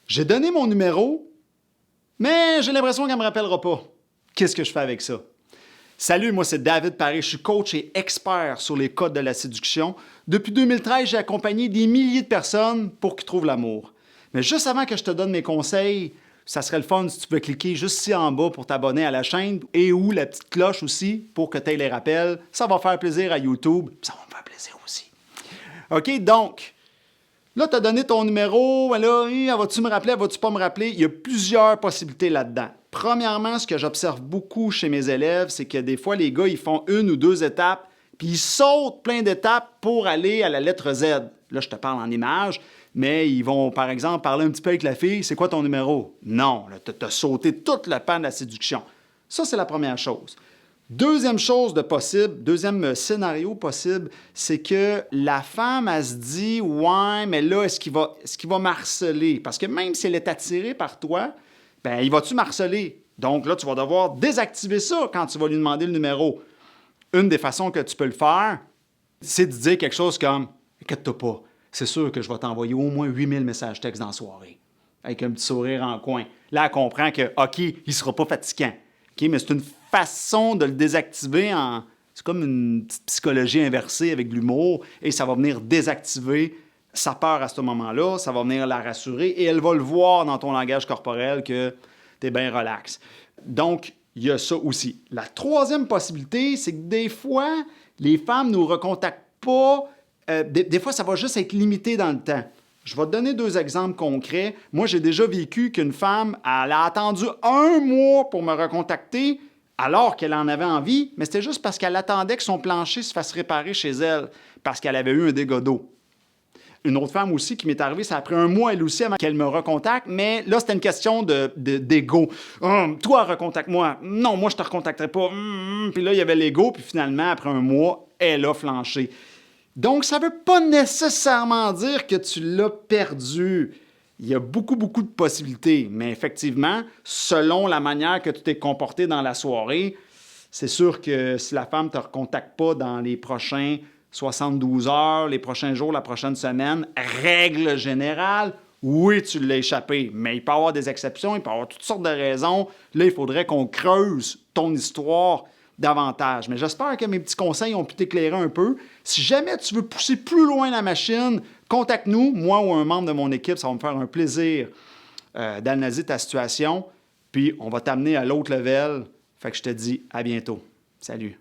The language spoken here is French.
J'ai donné mon numéro, mais j'ai l'impression qu'elle ne me rappellera pas. Qu'est-ce que je fais avec ça? Salut, moi c'est David Paré, je suis coach et expert sur les codes de la séduction. Depuis 2013, j'ai accompagné des milliers de personnes pour qu'ils trouvent l'amour. Mais juste avant que je te donne mes conseils, ça serait le fun si tu peux cliquer juste ici en bas pour t'abonner à la chaîne et ou la petite cloche aussi pour que tu aies les rappels. Ça va faire plaisir à YouTube, ça va me faire plaisir aussi. OK, donc, là, tu as donné ton numéro, là, vas-tu me rappeler, vas-tu pas me rappeler? Il y a plusieurs possibilités là-dedans. Premièrement, ce que j'observe beaucoup chez mes élèves, c'est que des fois, les gars, ils font 1 ou 2 étapes, puis ils sautent plein d'étapes pour aller à la lettre Z. Là, je te parle en images, mais ils vont, par exemple, parler un petit peu avec la fille. C'est quoi ton numéro? Non, tu as sauté tout le pan de la séduction. Ça, c'est la première chose. Deuxième chose de possible, deuxième scénario possible, c'est que la femme, elle se dit « Ouais, mais là, est-ce qu'il va m'harceler? » Parce que même si elle est attirée par toi, ben il va-tu m'harceler? Donc là, tu vas devoir désactiver ça quand tu vas lui demander le numéro. Une des façons que tu peux le faire, c'est de dire quelque chose comme « Inquiète-toi pas, c'est sûr que je vais t'envoyer au moins 8000 messages textes dans la soirée. » Avec un petit sourire en coin. Là, elle comprend que, OK, il ne sera pas fatigant. OK, mais c'est une façon de le désactiver en... C'est comme une petite psychologie inversée avec de l'humour et ça va venir désactiver sa peur à ce moment-là, ça va venir la rassurer et elle va le voir dans ton langage corporel que tu es bien relax. Donc, il y a ça aussi. La troisième possibilité, c'est que des fois, les femmes ne nous recontactent pas. Des fois, ça va juste être limité dans le temps. Je vais te donner 2 exemples concrets. Moi, j'ai déjà vécu qu'une femme, elle a attendu 1 mois pour me recontacter alors qu'elle en avait envie, mais c'était juste parce qu'elle attendait que son plancher se fasse réparer chez elle, parce qu'elle avait eu un dégât d'eau. Une autre femme aussi qui m'est arrivée, ça a pris 1 mois, elle aussi, avant qu'elle me recontacte, mais là, c'était une question d'ego. Toi, recontacte-moi. Non, moi, je te recontacterai pas. Puis là, il y avait l'ego, puis finalement, après 1 mois, elle a flanché. Donc, ça ne veut pas nécessairement dire que tu l'as perdu. Il y a beaucoup de possibilités, mais effectivement, selon la manière que tu t'es comporté dans la soirée, c'est sûr que si la femme ne te recontacte pas dans les prochains 72 heures, les prochains jours, la prochaine semaine, règle générale, oui, tu l'as échappé, mais il peut y avoir des exceptions, il peut y avoir toutes sortes de raisons. Là, il faudrait qu'on creuse ton histoire davantage. Mais j'espère que mes petits conseils ont pu t'éclairer un peu. Si jamais tu veux pousser plus loin la machine, contacte-nous, moi ou un membre de mon équipe, ça va me faire un plaisir d'analyser ta situation, puis on va t'amener à l'autre level. Fait que je te dis à bientôt. Salut!